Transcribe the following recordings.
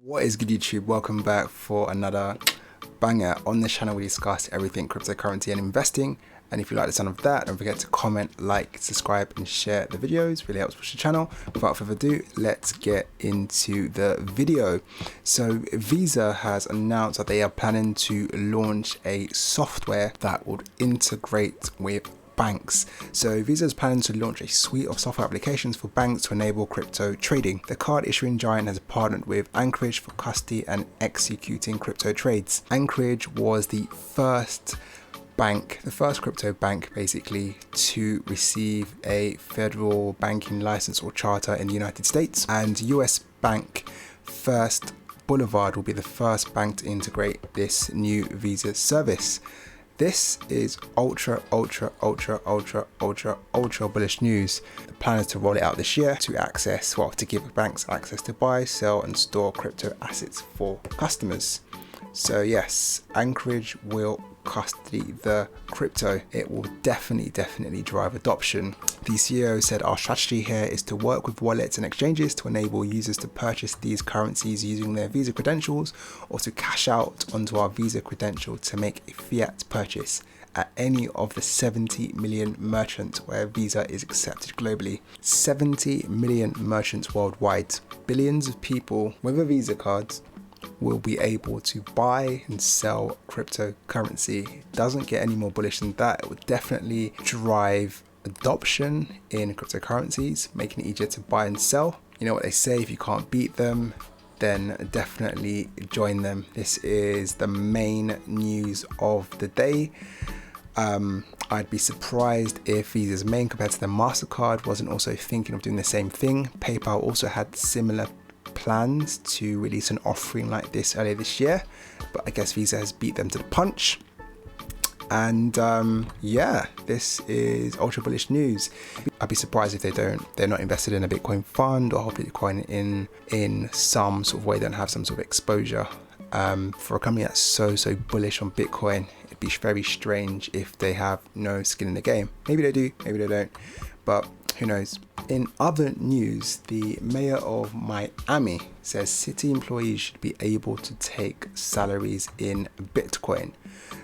What is good, YouTube? Welcome back for another banger. On this channel we discuss everything cryptocurrency and investing, and if you like the sound of that, don't forget to comment, like, subscribe and share the videos. Really helps push the channel. Without further ado, let's get into the video. So Visa has announced that they are planning to launch a software that would integrate with banks. So Visa is planning to launch a suite of software applications for banks to enable crypto trading. The card issuing giant has partnered with Anchorage for custody and executing crypto trades. Anchorage was the first crypto bank basically to receive a federal banking license or charter in the United States, and US bank First Boulevard will be the first bank to integrate this new Visa service. This is ultra bullish news. The plan is to roll it out this year to give banks access to buy, sell and store crypto assets for customers. So yes, Anchorage will custody the crypto. It will definitely drive adoption. The CEO said, "Our strategy here is to work with wallets and exchanges to enable users to purchase these currencies using their Visa credentials or to cash out onto our Visa credential to make a fiat purchase at any of the 70 million merchants where Visa is accepted globally." 70 million merchants worldwide. Billions of people with a Visa card will be able to buy and sell cryptocurrency. It doesn't get any more bullish than that. It would definitely drive adoption in cryptocurrencies, making it easier to buy and sell. You know what they say, if you can't beat them, then definitely join them. This is the main news of the day. I'd be surprised if Visa's main competitor MasterCard wasn't also thinking of doing the same thing. PayPal also had similar plans to release an offering like this earlier this year, but I guess Visa has beat them to the punch. And yeah, this is ultra bullish news. I'd be surprised if they're not invested in a Bitcoin fund or hold Bitcoin in some sort of way, don't have some sort of exposure. For a company that's so bullish on Bitcoin, it'd be very strange if they have no skin in the game. Maybe they do, maybe they don't, but who knows. In other news, the mayor of Miami says city employees should be able to take salaries in Bitcoin.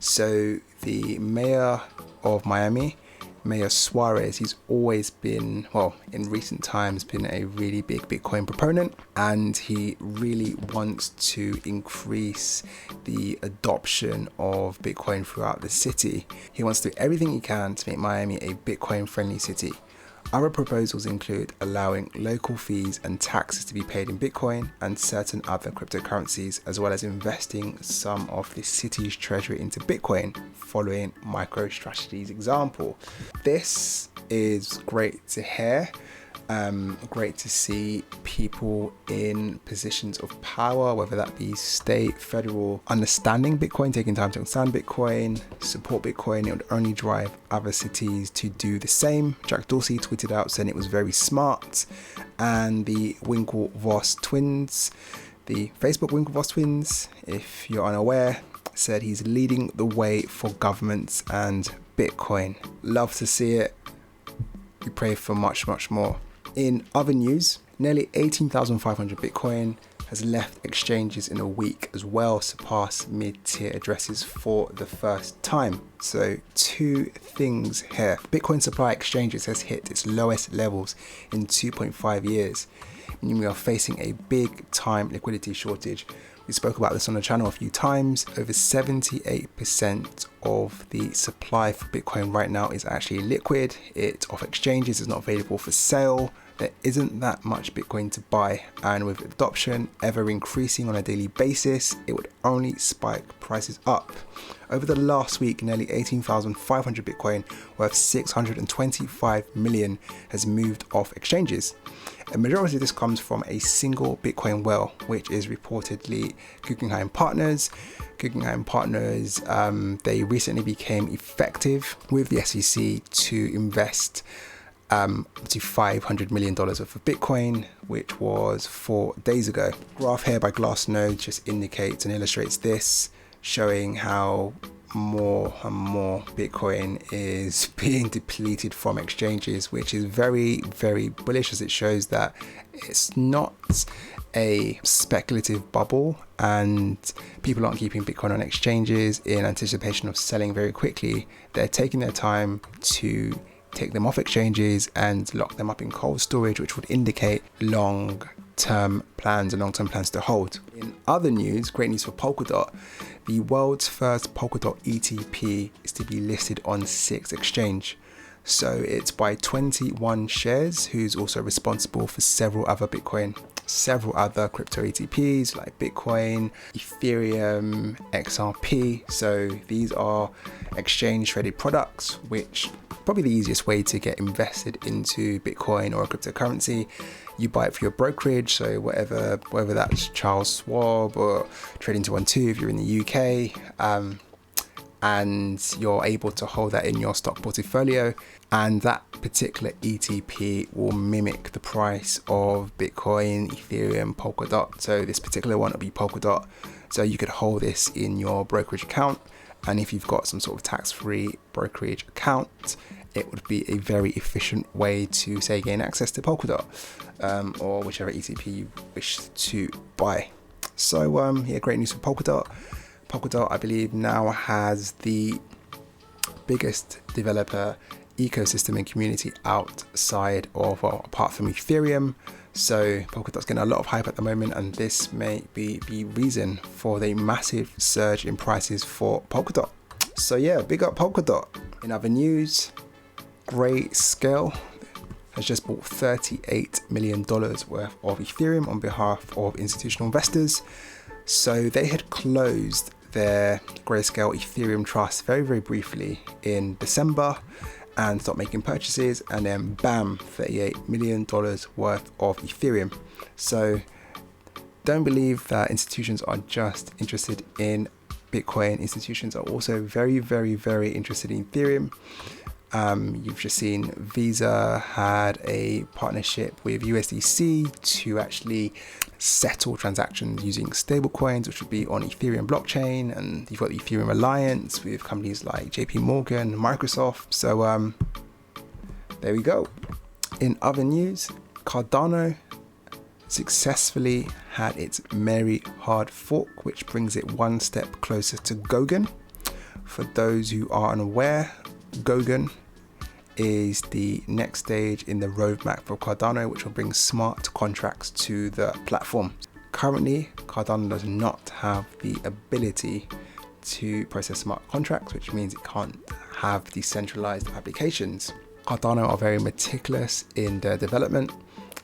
So the mayor of Miami, Mayor Suarez, he's always been, well, in recent times, been a really big Bitcoin proponent, and he really wants to increase the adoption of Bitcoin throughout the city. He wants to do everything he can to make Miami a Bitcoin friendly city. Other proposals include allowing local fees and taxes to be paid in Bitcoin and certain other cryptocurrencies, as well as investing some of the city's treasury into Bitcoin, following MicroStrategy's example. This is great to hear. Great to see people in positions of power, whether that be state, federal, understanding Bitcoin, taking time to understand Bitcoin, support Bitcoin. It would only drive other cities to do the same. Jack Dorsey tweeted out saying it was very smart. And the Winklevoss twins, the Facebook Winklevoss twins, if you're unaware, said he's leading the way for governments and Bitcoin. Love to see it. We pray for much more. In other news, nearly 18,500 Bitcoin has left exchanges in a week as well, surpassed mid-tier addresses for the first time. So two things here. Bitcoin supply exchanges has hit its lowest levels in 2.5 years, meaning we are facing a big time liquidity shortage. We spoke about this on the channel a few times. Over 78% of the supply for Bitcoin right now is actually liquid. It's off exchanges, it's not available for sale. There isn't that much Bitcoin to buy, and with adoption ever increasing on a daily basis, it would only spike prices up. Over the last week, nearly 18,500 Bitcoin worth 625 million has moved off exchanges. A majority of this comes from a single Bitcoin whale, which is reportedly Guggenheim Partners. Guggenheim Partners, they recently became effective with the SEC to invest to $500 million worth of Bitcoin, which was 4 days ago. Graph here by Glassnode just indicates and illustrates this, showing how more and more Bitcoin is being depleted from exchanges, which is very, very bullish, as it shows that it's not a speculative bubble and people aren't keeping Bitcoin on exchanges in anticipation of selling very quickly. They're taking their time to take them off exchanges and lock them up in cold storage, which would indicate long-term plans to hold. In other news, great news for Polkadot. The world's first Polkadot ETP is to be listed on SIX exchange. So it's by 21 Shares, who's also responsible for several other crypto ETPs like Bitcoin, Ethereum, XRP. So these are exchange traded products, which probably the easiest way to get invested into Bitcoin or a cryptocurrency. You buy it for your brokerage, so whether that's Charles Schwab or Trading 212 if you're in the UK, and you're able to hold that in your stock portfolio, and that particular ETP will mimic the price of Bitcoin, Ethereum, Polkadot. So this particular one will be Polkadot. So you could hold this in your brokerage account, and if you've got some sort of tax-free brokerage account, it would be a very efficient way to, say, gain access to Polkadot, or whichever ETP you wish to buy. So yeah, great news for Polkadot. Polkadot, I believe, now has the biggest developer ecosystem and community outside of, or apart from Ethereum. So Polkadot's getting a lot of hype at the moment, and this may be the reason for the massive surge in prices for Polkadot. So yeah, big up Polkadot. In other news, Grayscale has just bought $38 million worth of Ethereum on behalf of institutional investors. So they had closed their Grayscale Ethereum Trust very, very briefly in December and stopped making purchases, and then bam, $38 million worth of Ethereum. So don't believe that institutions are just interested in Bitcoin. Institutions are also very, very, very interested in Ethereum. You've just seen Visa had a partnership with USDC to actually settle transactions using stablecoins, which would be on Ethereum blockchain, and you've got the Ethereum Alliance with companies like JP Morgan, Microsoft. So there we go. In other news, Cardano successfully had its merry hard fork, which brings it one step closer to Goguen. For those who are unaware, Goguen is the next stage in the roadmap for Cardano, which will bring smart contracts to the platform. Currently, Cardano does not have the ability to process smart contracts, which means it can't have decentralized applications. Cardano are very meticulous in their development,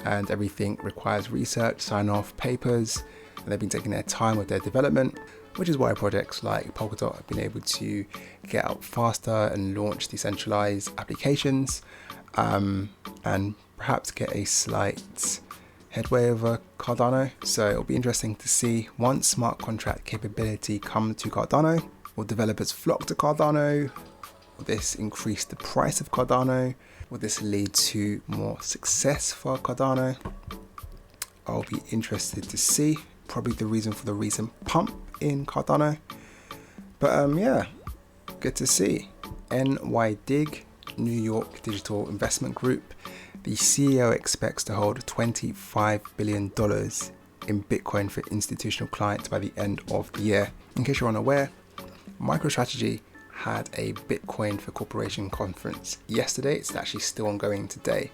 and everything requires research, sign-off, papers, and they've been taking their time with their development, which is why projects like Polkadot have been able to get out faster and launch decentralized applications, and perhaps get a slight headway over Cardano. So it'll be interesting to see, once smart contract capability comes to Cardano, will developers flock to Cardano? Will this increase the price of Cardano? Will this lead to more success for Cardano? I'll be interested to see. Probably the reason for the recent pump in Cardano. But yeah, good to see. NYDIG, New York Digital Investment Group, the CEO expects to hold $25 billion in Bitcoin for institutional clients by the end of the year. In case you're unaware, MicroStrategy had a Bitcoin for Corporation conference yesterday. It's actually still ongoing today.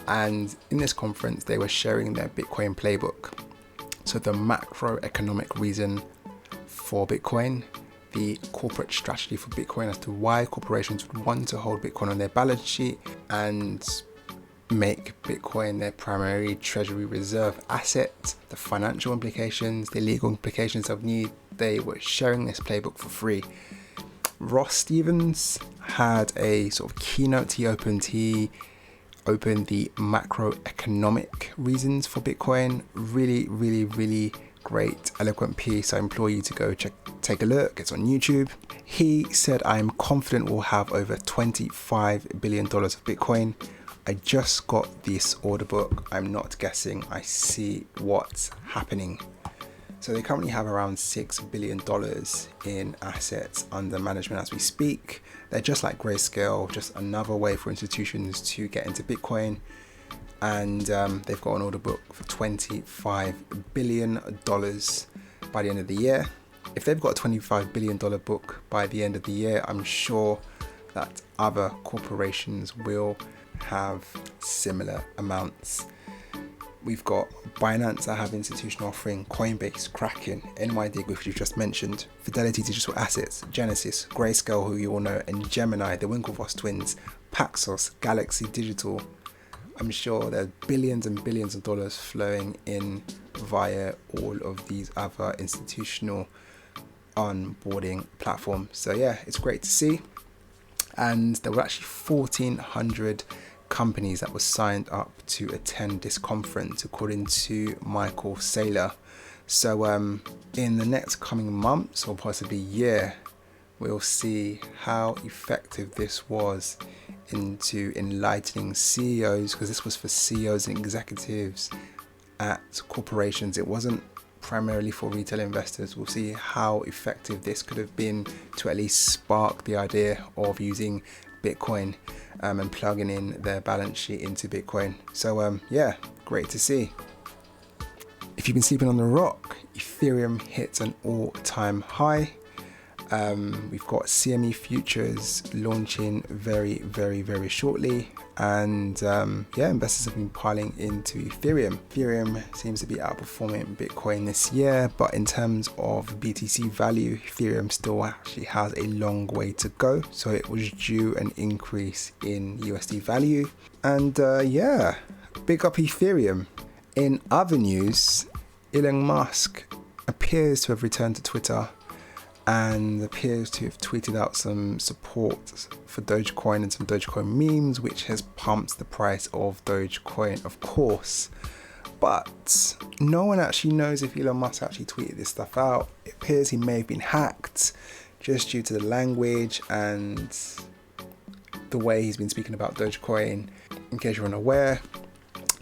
And in this conference, they were sharing their Bitcoin playbook. So the macroeconomic reason for Bitcoin, the corporate strategy for Bitcoin as to why corporations would want to hold Bitcoin on their balance sheet and make Bitcoin their primary treasury reserve asset, the financial implications, the legal implications of need. They were sharing this playbook for free. Ross Stevens had a sort of keynote he opened the macroeconomic reasons for Bitcoin. Really, really, really great, eloquent piece. I implore you to go take a look. It's on YouTube. He said, "I am confident we'll have over $25 billion of Bitcoin. I just got this order book. I'm not guessing. I see what's happening." So they currently have around $6 billion in assets under management as we speak. They're just like Grayscale, just another way for institutions to get into Bitcoin. And they've got an order book for $25 billion by the end of the year. If they've got a $25 billion book by the end of the year, I'm sure that other corporations will have similar amounts. We've got Binance that have institutional offering, Coinbase, Kraken, NYDIG, which you've just mentioned, Fidelity Digital Assets, Genesis, Grayscale, who you all know, and Gemini, the Winklevoss twins, Paxos, Galaxy Digital. I'm sure there's billions and billions of dollars flowing in via all of these other institutional onboarding platforms. So yeah, it's great to see. And there were actually 1,400 companies that were signed up to attend this conference, according to Michael Saylor. So in the next coming months or possibly year, we'll see how effective this was into enlightening CEOs, because this was for CEOs and executives at corporations. It wasn't primarily for retail investors. We'll see how effective this could have been to at least spark the idea of using Bitcoin and plugging in their balance sheet into Bitcoin. So yeah, great to see. If you've been sleeping on the rock, Ethereum hits an all-time high. We've got CME futures launching very, very, very shortly, and yeah, investors have been piling into Ethereum. Ethereum seems to be outperforming Bitcoin this year, but in terms of BTC value, Ethereum still actually has a long way to go, so it was due an increase in USD value. And yeah, big up Ethereum. In other news, Elon Musk appears to have returned to Twitter and appears to have tweeted out some support for Dogecoin and some Dogecoin memes, which has pumped the price of Dogecoin, of course. But no one actually knows if Elon Musk actually tweeted this stuff out. It appears he may have been hacked just due to the language and the way he's been speaking about Dogecoin. In case you're unaware,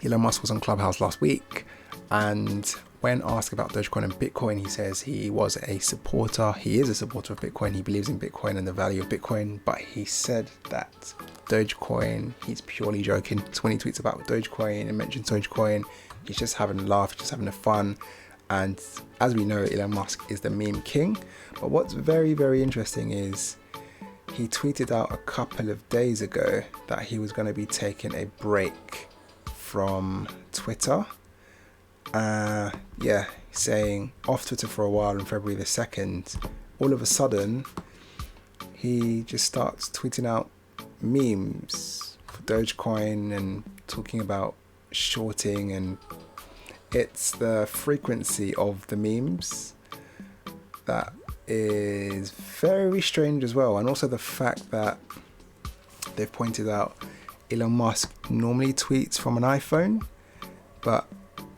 Elon Musk was on Clubhouse last week, and when asked about Dogecoin and Bitcoin, he says he was a supporter. He is a supporter of Bitcoin. He believes in Bitcoin and the value of Bitcoin, but he said that Dogecoin, he's purely joking. So when he tweets about Dogecoin and mentions Dogecoin, he's just having a laugh, just having a fun. And as we know, Elon Musk is the meme king. But what's very, very interesting is he tweeted out a couple of days ago that he was going to be taking a break from Twitter. Yeah, saying off Twitter for a while on February the 2nd. All of a sudden, he just starts tweeting out memes for Dogecoin and talking about shorting, and it's the frequency of the memes that is very strange as well. And also the fact that they've pointed out Elon Musk normally tweets from an iPhone, but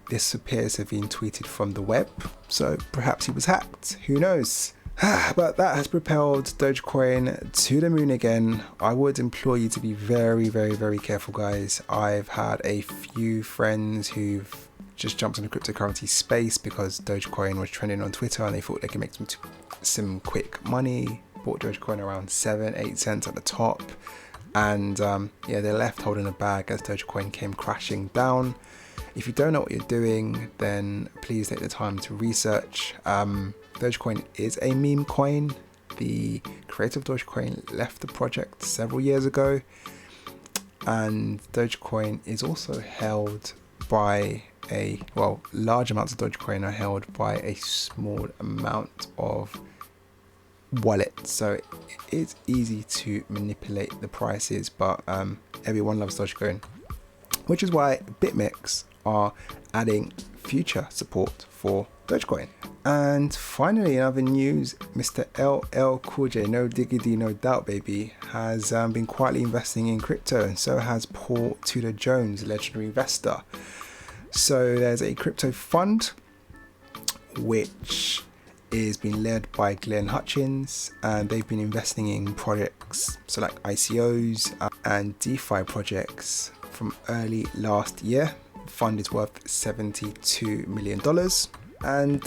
this appears to have been tweeted from the web, so perhaps he was hacked, who knows. But that has propelled Dogecoin to the moon again. I would implore you to be very, very, very careful, guys. I've had a few friends who've just jumped in the cryptocurrency space because Dogecoin was trending on Twitter and they thought they could make some quick money. Bought Dogecoin around 7-8 cents at the top, and yeah, they're left holding a bag as Dogecoin came crashing down. If you don't know what you're doing, then please take the time to research. Dogecoin is a meme coin. The creator of Dogecoin left the project several years ago, and Dogecoin is also held by large amounts of Dogecoin are held by a small amount of wallets, so it is easy to manipulate the prices, but everyone loves Dogecoin, which is why BitMEX are adding future support for Dogecoin. And finally, in other news, Mr. LL Cool J, no diggity, no doubt, baby, has been quietly investing in crypto, and so has Paul Tudor Jones, legendary investor. So there's a crypto fund which is being led by Glenn Hutchins, and they've been investing in projects so like ICOs and DeFi projects from early last year. The fund is worth $72 million. And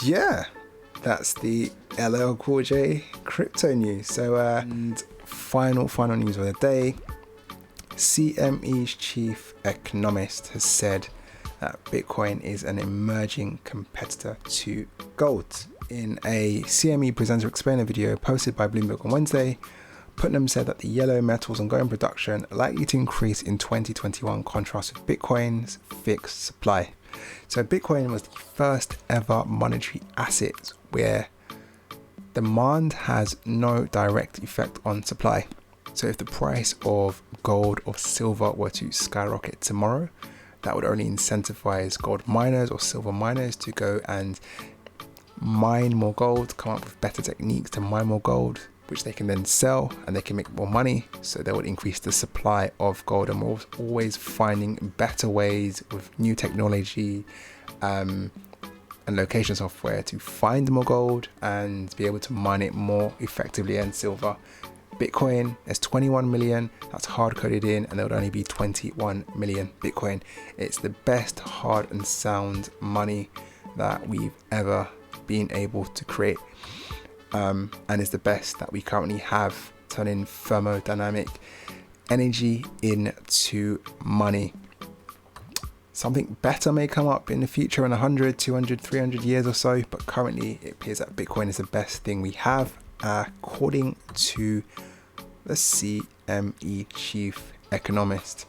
yeah, that's the LL Cool J crypto news. So and final news of the day. CME's chief economist has said that Bitcoin is an emerging competitor to gold. In a CME presenter explainer video posted by Bloomberg on Wednesday, Putnam said that the yellow metal's ongoing production are likely to increase in 2021, contrast with Bitcoin's fixed supply. So Bitcoin was the first ever monetary asset where demand has no direct effect on supply. So if the price of gold or silver were to skyrocket tomorrow, that would only incentivize gold miners or silver miners to go and mine more gold, come up with better techniques to mine more gold, which they can then sell and they can make more money. So they would increase the supply of gold, and we're always finding better ways with new technology and location software to find more gold and be able to mine it more effectively. And silver, Bitcoin, there's 21 million that's hard coded in, and there would only be 21 million Bitcoin. It's the best hard and sound money that we've ever been able to create, and it's the best that we currently have, turning thermodynamic energy into money. Something better may come up in the future in 100, 200, 300 years or so, but currently it appears that Bitcoin is the best thing we have, according to the CME Chief Economist.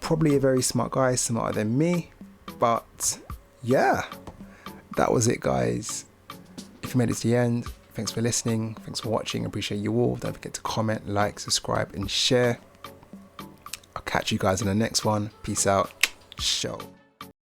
Probably a very smart guy, smarter than me, but yeah, that was it, guys. If you made it to the end, thanks for listening, thanks for watching, I appreciate you all. Don't forget to comment, like, subscribe and share. I'll catch you guys in the next one. Peace out. Show.